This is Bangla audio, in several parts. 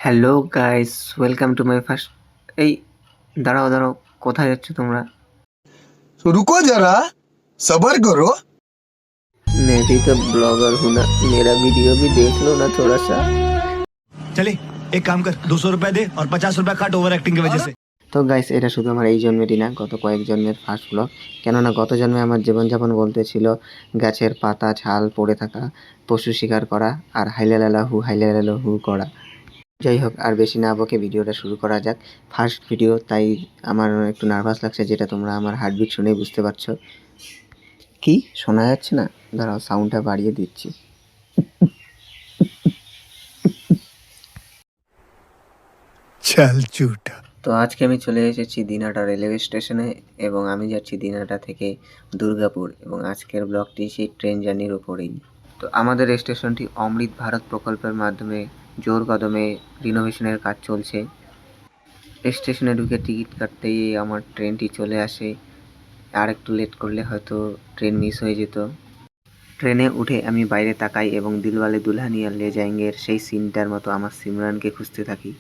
Hello guys, welcome to my first. এই দাঁড়াও দাঁড়াও, কোথায় যাচ্ছ তোমরা? तो रुको जरा सबर करो। मैं भी तो ब्लॉगर हूँ ना, मेरा वीडियो भी देख लो ना थोड़ा सा। चले एक काम कर 200 रुपए दे और 50 रुपए काट ओवर एक्टिंग की वजह से। তো গাইস, এটা শুধু আমার এই জন্মেরই না, গত কয়েক জন্মের ফার্স্ট ব্লগ। কেননা গত জন্মে আমার জীবনযাপন বলতে ছিল গাছের পাতা ছাল পড়ে থাকা, পশু শিকার করা আর হাইলালালা হু করা। যাই হোক, আর বেশি না বকে ভিডিওটা শুরু করা যাক। ফার্স্ট ভিডিও, তাই আমার একটু নার্ভাস লাগছে, যেটা তোমরা আমার হার্টবিট শুনেই বুঝতে পারছো। কি শোনা যাচ্ছে না? দাঁড়াও, সাউন্ডটা বাড়িয়ে দিচ্ছি। चल झूठा। তো আজকে আমি চলে এসেছি দিনহাটা রেলওয়ে স্টেশনে এবং আমি যাচ্ছি দিনহাটা থেকে দুর্গাপুর, এবং আজকের ব্লগটি সেই ট্রেন জার্নির উপরেই। তো আমাদের স্টেশনটি অমৃত ভারত প্রকল্পের মাধ্যমে জোর কদমে রিনোভেশনের কাজ চলছে। স্টেশনে ঢুকে টিকিট কাটতেই আমার ট্রেনটি চলে আসে। আর একটু লেট করলে হয়তো ট্রেন মিস হয়ে যেত। ট্রেনে উঠে আমি বাইরে তাকাই এবং দিলওয়ালে দুলহানিয়া লে জায়েঙ্গের সেই সিনটার মতো আমার সিমরানকে খুঁজতে থাকি।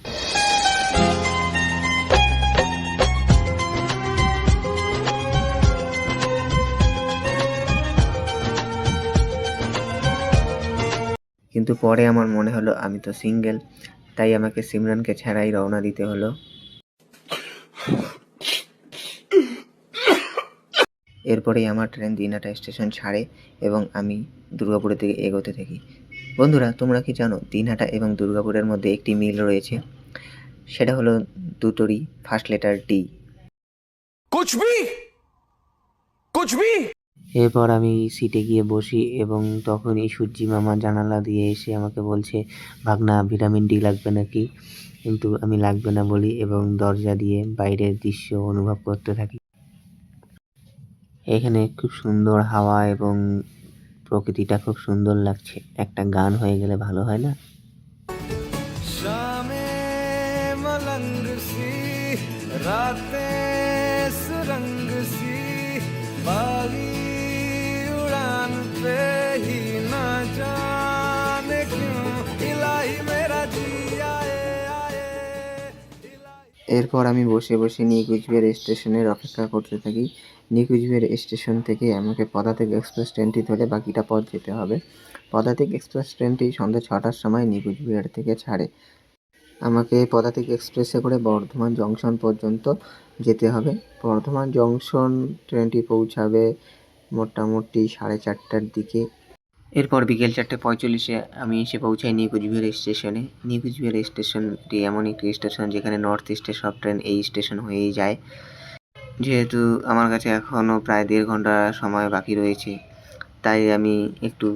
কিন্তু পরে আমার মনে হলো আমি তো সিঙ্গেল, তাই আমাকে সিমরানকে ছাড়াই রওনা দিতে হলো। এরপরেই আমার ট্রেন দিনহাটা স্টেশন ছাড়ে এবং আমি দুর্গাপুরের দিকে এগোতে থাকি। বন্ধুরা, তোমরা কি জানো দিনহাটা এবং দুর্গাপুরের মধ্যে একটি মিল রয়েছে? সেটা হলো দুটোরই ফার্স্ট লেটার ডি। कुछ भी। এরপর আমি সিটে গিয়ে বসি এবং তখনই সূর্যি মামা জানালা দিয়ে এসে আমাকে বলছে, ভাগনা ভিটামিন ডি লাগবে নাকি? কিন্তু আমি লাগবে না বলি এবং দরজা দিয়ে বাইরের দৃশ্য অনুভব করতে থাকি। এখানে খুব সুন্দর হাওয়া এবং প্রকৃতিটা খুব সুন্দর লাগছে। একটা গান হয়ে গেলে ভালো হয় না? शामें मलंग सी रातें सुरंग सी बागी उड़ान पे ही ना जाने क्यों इलाही मेरा जी आए आए এরপর আমি বসে বসে নিউ কুচবিহার স্টেশনের অপেক্ষা করতে থাকি। নিউ কুচবিহার স্টেশন থেকে আমাকে পদাতিক এক্সপ্রেস ট্রেনটি ধরে বাকিটা পথ যেতে হবে। পদাতিক এক্সপ্রেস ট্রেনটি সন্ধ্যা 6টার সময় নিউ কুচবিহার থেকে ছাড়ে। আমাকে পদাতিক এক্সপ্রেসে করে বর্ধমান জংশন পর্যন্ত যেতে হবে। বর্ধমান জংশন ট্রেনটি পৌঁছাবে মোটামুটি 4:30টার দিকে। এরপর বিকেল 4:45-এ আমি এসে পৌঁছাই নিউ কুচবিহার স্টেশনে। নিউ কুচবিহার স্টেশনটি এমন একটি স্টেশন যেখানে নর্থ ইস্টের সব ট্রেন এই স্টেশন হয়েই যায়। যেহেতু আমার কাছে এখনও প্রায় 1.5 ঘন্টা সময় বাকি রয়েছে, তাই আমি একটু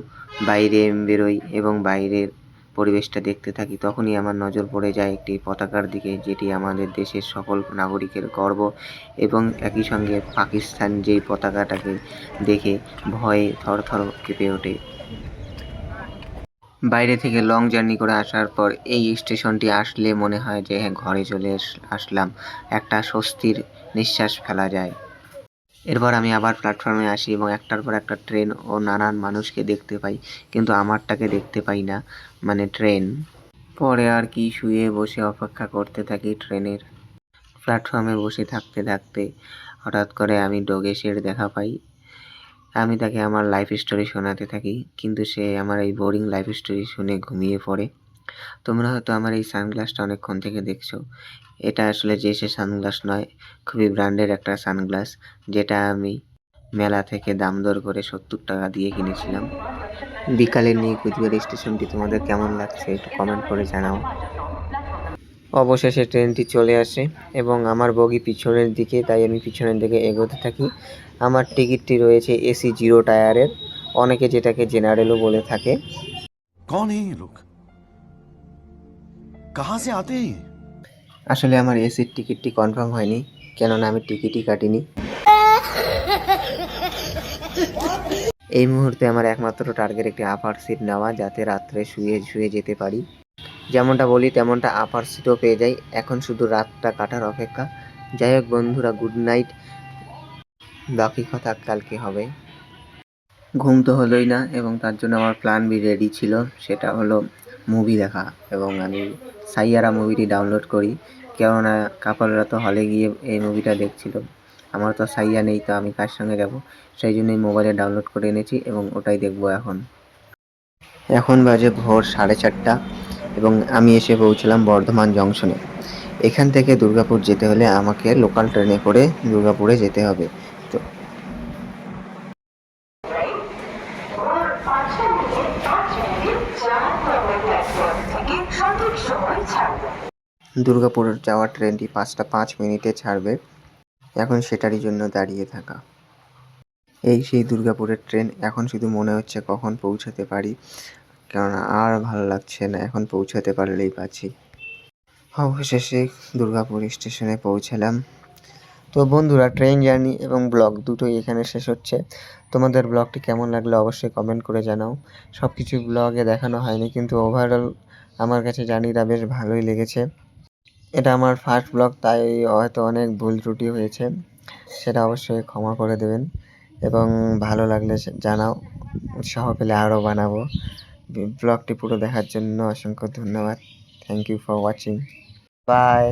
বাইরে বেরোই এবং বাইরের পরিবেশটা দেখতে থাকি। তখনই আমার নজর পড়ে যায় একটি পতাকার দিকে, যেটি আমাদের দেশের সকল নাগরিকের গর্ব, এবং একই সঙ্গে পাকিস্তান যেই পতাকাটাকে দেখে ভয়ে থরথর কেঁপে ওঠে। বাইরে থেকে লং জার্নি করে আসার পর এই স্টেশনটি আসলে মনে হয় যে হ্যাঁ, ঘরে চলে আসলাম। একটা স্বস্তির নিঃশ্বাস ফেলা যায়। এরপর আমি আবার প্ল্যাটফর্মে আসি এবং একটার পর একটা ট্রেন ও নানান মানুষকে দেখতে পাই, কিন্তু আমারটাকে দেখতে পাই না, মানে ট্রেন। পরে আর কি, শুয়ে বসে অপেক্ষা করতে থাকি ট্রেনের। প্ল্যাটফর্মে বসে থাকতে থাকতে হঠাৎ করে আমি ডোগেশের দেখা পাই। আমি তাকে আমার লাইফ স্টোরি শোনাতে থাকি, কিন্তু সে আমার এই বোরিং লাইফ স্টোরি শুনে ঘুমিয়ে পড়ে। তোমরা হয়তো আমার এই সানগ্লাসটা অনেকক্ষণ থেকে দেখছো। এটা আসলে যে সে সানগ্লাস নয়, খুবই ব্র্যান্ডের একটা সানগ্লাস, যেটা আমি মেলা থেকে দাম দর করে 70 টাকা দিয়ে কিনেছিলাম। বিকালে নিউ কুচবিহার স্টেশনটি তোমাদের কেমন লাগছে একটু কমেন্ট করে জানাও। অবশেষে ট্রেনটি চলে আসে এবং আমার বগি পিছনের দিকে, তাই আমি পিছনের দিকে এগোতে থাকি। আমার টিকিটটি রয়েছে এসি 0 টায়ারের, অনেকে যেটাকে জেনারেলও বলে থাকে। कौन है ये लोग? कहाँ से आते हैं ये? আসলে আমার এসির টিকিটটি কনফার্ম হয়নি, কেননা আমি টিকিটই কাটিনি। এই মুহূর্তে আমার একমাত্র টার্গেট একটি আপার সিট নেওয়া, যাতে রাত্রে শুয়ে শুয়ে যেতে পারি। যেমনটা বলি তেমনটা আপার সিটও পেয়ে যাই। এখন শুধু রাতটা কাটার অপেক্ষা। যাই হোক বন্ধুরা, গুড নাইট। বাকি কথা কালকে হবে। ঘুম তো হলোই না এবং তার জন্য আমার প্ল্যান বি রেডি ছিল। সেটা হলো মুভি দেখা এবং আমি সাইয়ারা মুভিটি ডাউনলোড করি, কেননা কাপলরা তো হলে গিয়ে এই মুভিটা দেখছিল। আমার তো সাইয়া নেই, তো আমি কার সঙ্গে যাব, সেই জন্যই মোবাইলে ডাউনলোড করে এনেছি এবং ওটাই দেখব এখন। এখন বাজে ভোর 4:30 এবং আমি এসে পৌঁছলাম বর্ধমান জংশনে। এখান থেকে দুর্গাপুর যেতে হলে আমাকে লোকাল ট্রেনে করে দুর্গাপুরে যেতে হবে। তো দুর্গাপুর যাওয়ার ট্রেনটি 5:05 ছাড়বে, এখন সেটারই জন্য দাঁড়িয়ে থাকা। এই সেই দুর্গাপুরের ট্রেন, এখন শুধু মনে হচ্ছে কখন পৌঁছাতে পারি, কেননা আর ভালো লাগছে না, এখন পৌঁছাতে পারলেই বাঁচি। অবশেষে দুর্গাপুর স্টেশনে পৌঁছালাম। তো বন্ধুরা, ট্রেন জার্নি এবং ব্লগ দুটোই এখানে শেষ হচ্ছে। তোমাদের ব্লগটি কেমন লাগলো অবশ্যই কমেন্ট করে জানাও। সব কিছু ব্লগে দেখানো হয়নি, কিন্তু ওভারঅল আমার কাছে জার্নিটা বেশ ভালোই লেগেছে। এটা আমার ফার্স্ট ব্লগ, তাই হয়তো অনেক ভুল ত্রুটি হয়েছে, সেটা অবশ্যই ক্ষমা করে দেবেন এবং ভালো লাগলে জানাও, উৎসাহ পেলে আরও বানাবো। ব্লগটি পুরো দেখার জন্য অসংখ্য ধন্যবাদ। Thank you for watching. By.